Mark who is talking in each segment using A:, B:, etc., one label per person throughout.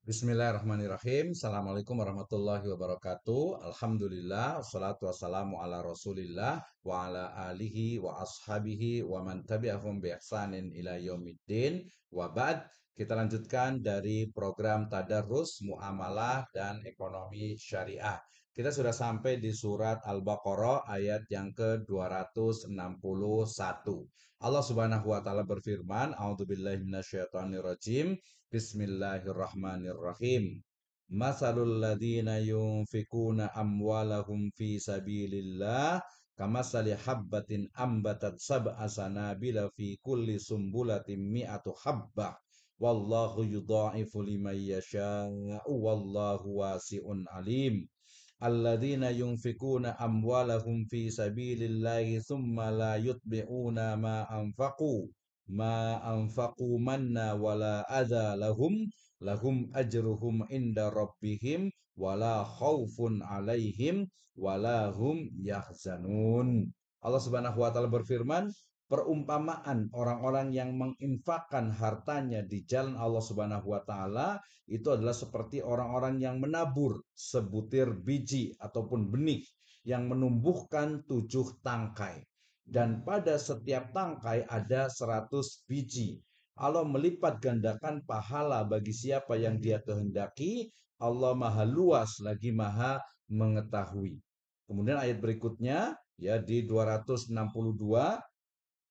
A: Bismillahirrahmanirrahim. Assalamualaikum warahmatullahi wabarakatuh. Alhamdulillah, wassalatu wassalamu ala rasulillah wa ala alihi wa ashabihi wa man tabi'ahum bi ihsanin ila yaumiddin. Wa ba'd, kita lanjutkan dari program Tadarrus Muamalah dan Ekonomi Syariah. Kita sudah sampai di surat Al-Baqarah ayat yang ke-261. Allah Subhanahu wa taala berfirman, A'udzubillahi minasyaitonirrajim. Bismillahirrahmanirrahim. Masalul ladzina yunfikuna amwalahum fi sabilillah kamasali habbatin ambatat sab'a sanabila fi kulli sumbulatin mi'atu habbah. Wallahu yudha'ifu liman yasha'u wallahu wasi'un alim. Alladzina yunfikuna amwalahum fi sabilillahi thumma la yutbi'una ma anfaqu manna wala adza lahum ajruhum inda rabbihim wala khaufun alaihim wala hum yahzanun. Allah Subhanahu wa taala berfirman, perumpamaan orang-orang yang menginfakkan hartanya di jalan Allah Subhanahu wa taala itu adalah seperti orang-orang yang menabur sebutir biji ataupun benih yang menumbuhkan 7 tangkai. Dan pada setiap tangkai ada 100 biji. Allah melipat gandakan pahala bagi siapa yang dia kehendaki. Allah maha luas lagi maha mengetahui. Kemudian ayat berikutnya ya di 262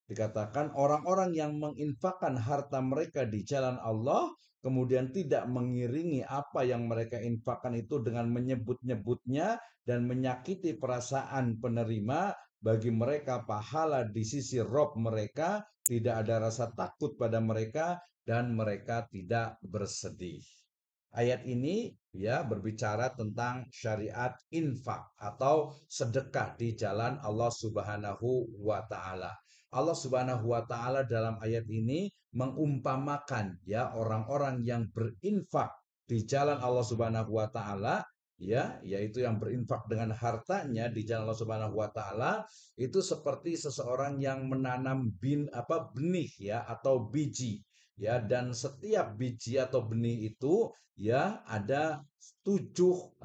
A: dikatakan orang-orang yang menginfakkan harta mereka di jalan Allah kemudian tidak mengiringi apa yang mereka infakkan itu dengan menyebut-nyebutnya dan menyakiti perasaan penerima, bagi mereka pahala di sisi Rob mereka, tidak ada rasa takut pada mereka dan mereka tidak bersedih. Ayat ini ya berbicara tentang syariat infak atau sedekah di jalan Allah Subhanahu wa taala. Allah Subhanahu wa taala dalam ayat ini mengumpamakan ya orang-orang yang berinfak di jalan Allah Subhanahu wa taala, ya yaitu yang berinfak dengan hartanya di jalan Allah Subhanahu wa taala, itu seperti seseorang yang menanam benih ya atau biji, ya, dan setiap biji atau benih itu ya ada tujuh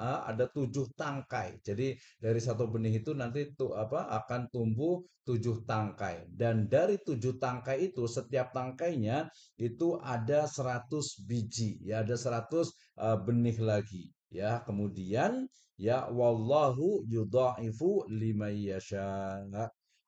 A: tangkai. Jadi dari satu benih itu nanti akan tumbuh 7 tangkai, dan dari 7 tangkai itu setiap tangkainya itu ada 100 biji, ya ada 100 benih lagi, ya. Kemudian ya wallahu yudha'ifu liman yasha.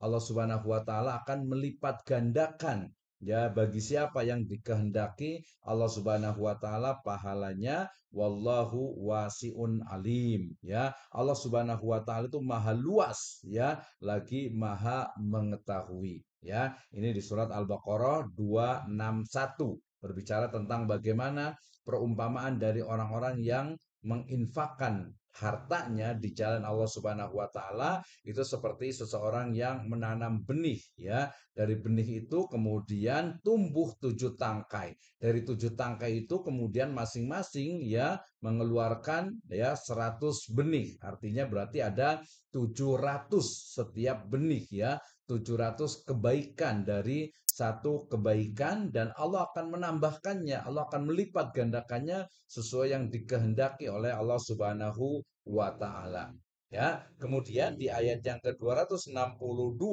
A: Allah Subhanahu wa taala akan melipat gandakan ya bagi siapa yang dikehendaki Allah Subhanahu wa taala pahalanya. Wallahu wasiun alim, ya. Allah Subhanahu wa taala itu maha luas ya, lagi maha mengetahui, ya. Ini di surat Al-Baqarah 261 berbicara tentang bagaimana perumpamaan dari orang-orang yang menginfakkan hartanya di jalan Allah Subhanahu wa taala itu seperti seseorang yang menanam benih, ya. Dari benih itu kemudian tumbuh 7 tangkai. Dari 7 tangkai itu kemudian masing-masing ya mengeluarkan ya 100 benih. Artinya berarti ada 700 setiap benih, ya. 700 kebaikan dari satu kebaikan, dan Allah akan menambahkannya, Allah akan melipat gandakannya sesuai yang dikehendaki oleh Allah Subhanahu wa taala. Ya, kemudian di ayat yang ke-262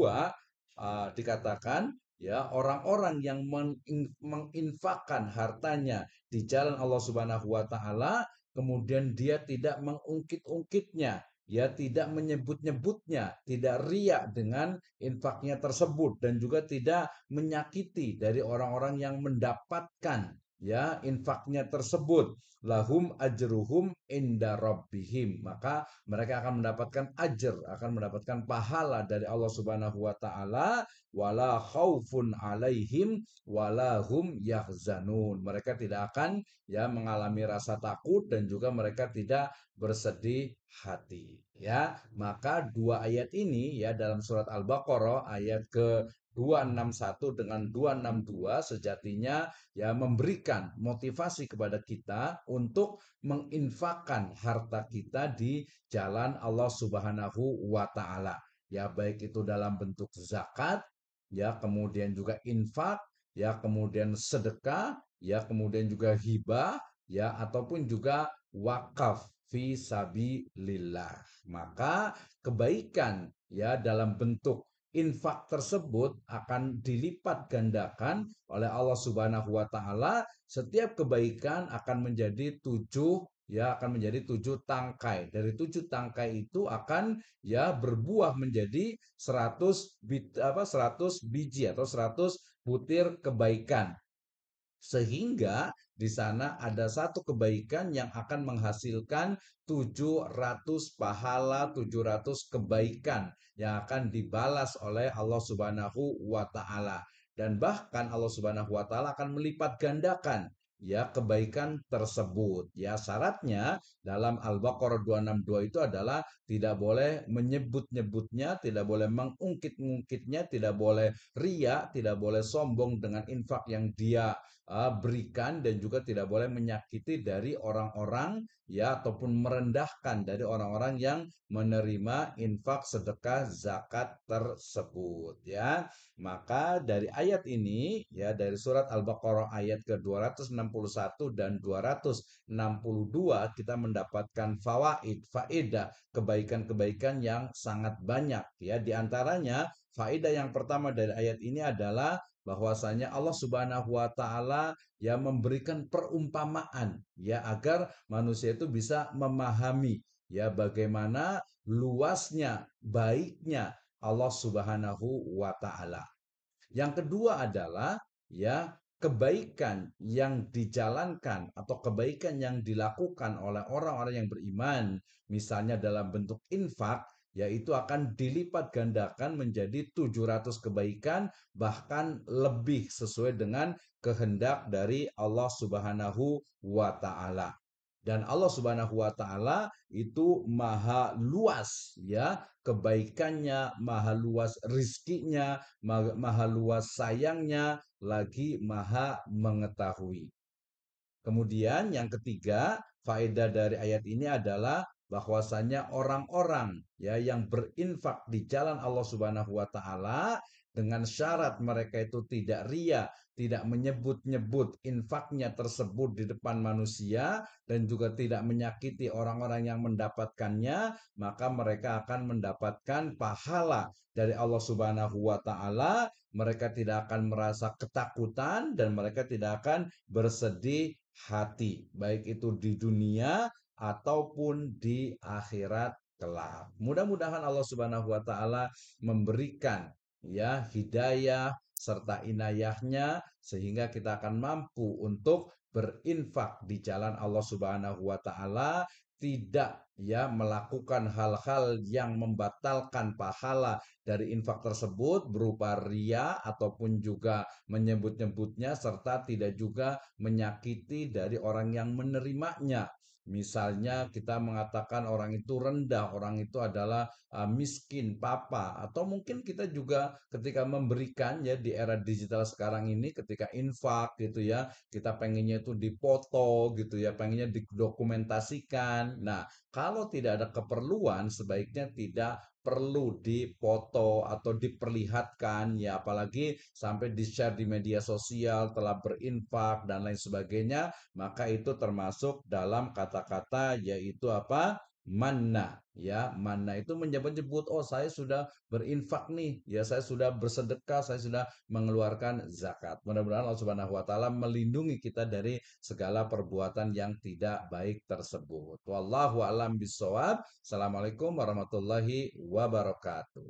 A: dikatakan ya orang-orang yang menginfakkan hartanya di jalan Allah Subhanahu wa taala kemudian dia tidak mengungkit-ungkitnya, ya tidak menyebut-nyebutnya, tidak riak dengan infaknya tersebut, dan juga tidak menyakiti dari orang-orang yang mendapatkan ya infaknya tersebut. Lahum ajruhum inda rabbihim, maka mereka akan mendapatkan akan mendapatkan pahala dari Allah Subhanahu wa taala. Wala khaufun alaihim wala hum yahzanun, mereka tidak akan ya mengalami rasa takut dan juga mereka tidak bersedih hati, ya. Maka dua ayat ini ya dalam surat Al-Baqarah ayat ke 261 dengan 262 sejatinya ya memberikan motivasi kepada kita untuk menginfakkan harta kita di jalan Allah Subhanahu wa taala. Ya baik itu dalam bentuk zakat, ya kemudian juga infak, ya kemudian sedekah, ya kemudian juga hibah, ya ataupun juga wakaf fi sabilillah. Maka kebaikan ya dalam bentuk infak tersebut akan dilipat gandakan oleh Allah Subhanahu wa taala. Setiap kebaikan akan menjadi tujuh tangkai. Dari tujuh tangkai itu akan ya berbuah menjadi 100 biji atau 100 butir kebaikan, sehingga di sana ada satu kebaikan yang akan menghasilkan 700 pahala, 700 kebaikan yang akan dibalas oleh Allah Subhanahu wa taala. Dan bahkan Allah Subhanahu wa taala akan melipat gandakan ya kebaikan tersebut. Ya syaratnya dalam Al-Baqarah 262 itu adalah tidak boleh menyebut-nyebutnya, tidak boleh mengungkit-ungkitnya, tidak boleh ria, tidak boleh sombong dengan infak yang dia berikan, dan juga tidak boleh menyakiti dari orang-orang ya ataupun merendahkan dari orang-orang yang menerima infak sedekah zakat tersebut ya. Maka dari ayat ini ya, dari surat Al-Baqarah ayat ke-261 dan 262 kita mendapatkan faedah kebaikan-kebaikan yang sangat banyak ya. Di antaranya faedah yang pertama dari ayat ini adalah bahwasanya Allah Subhanahu wa taala ya memberikan perumpamaan ya agar manusia itu bisa memahami ya bagaimana luasnya, baiknya Allah Subhanahu wa taala. Yang kedua adalah ya kebaikan yang dijalankan atau kebaikan yang dilakukan oleh orang-orang yang beriman, misalnya dalam bentuk infak, yaitu akan dilipat gandakan menjadi 700 kebaikan, bahkan lebih sesuai dengan kehendak dari Allah Subhanahu wa taala. Dan Allah Subhanahu wa taala itu maha luas ya kebaikannya, maha luas rizkinya, maha luas sayangnya, lagi maha mengetahui. Kemudian yang ketiga, faedah dari ayat ini adalah bahwasanya orang-orang ya yang berinfak di jalan Allah Subhanahu wa taala dengan syarat mereka itu tidak ria, tidak menyebut-nyebut infaknya tersebut di depan manusia, dan juga tidak menyakiti orang-orang yang mendapatkannya, maka mereka akan mendapatkan pahala dari Allah Subhanahu wa taala. Mereka tidak akan merasa ketakutan dan mereka tidak akan bersedih hati, baik itu di dunia ataupun di akhirat kelak. Mudah-mudahan Allah Subhanahu wa taala memberikan ya hidayah serta inayahnya sehingga kita akan mampu untuk berinfak di jalan Allah Subhanahu wa taala, tidak ya melakukan hal-hal yang membatalkan pahala dari infak tersebut berupa ria ataupun juga menyebut-nyebutnya, serta tidak juga menyakiti dari orang yang menerimanya. Misalnya kita mengatakan orang itu rendah, orang itu adalah miskin, papa, atau mungkin kita juga ketika memberikan ya di era digital sekarang ini, ketika infak gitu ya, kita pengennya itu dipoto gitu ya, pengennya didokumentasikan. Nah, kalau tidak ada keperluan, sebaiknya tidak perlu dipoto atau diperlihatkan ya, apalagi sampai di-share di media sosial telah berinfak dan lain sebagainya, maka itu termasuk dalam kata-kata yaitu apa? Manna ya. Manna itu menyebut-nyebut, oh saya sudah berinfak nih ya, saya sudah bersedekah, saya sudah mengeluarkan zakat. Mudah-mudahan Allah Subhanahu wa taala melindungi kita dari segala perbuatan yang tidak baik tersebut. Wallahu alam bisawab. Assalamualaikum warahmatullahi wabarakatuh.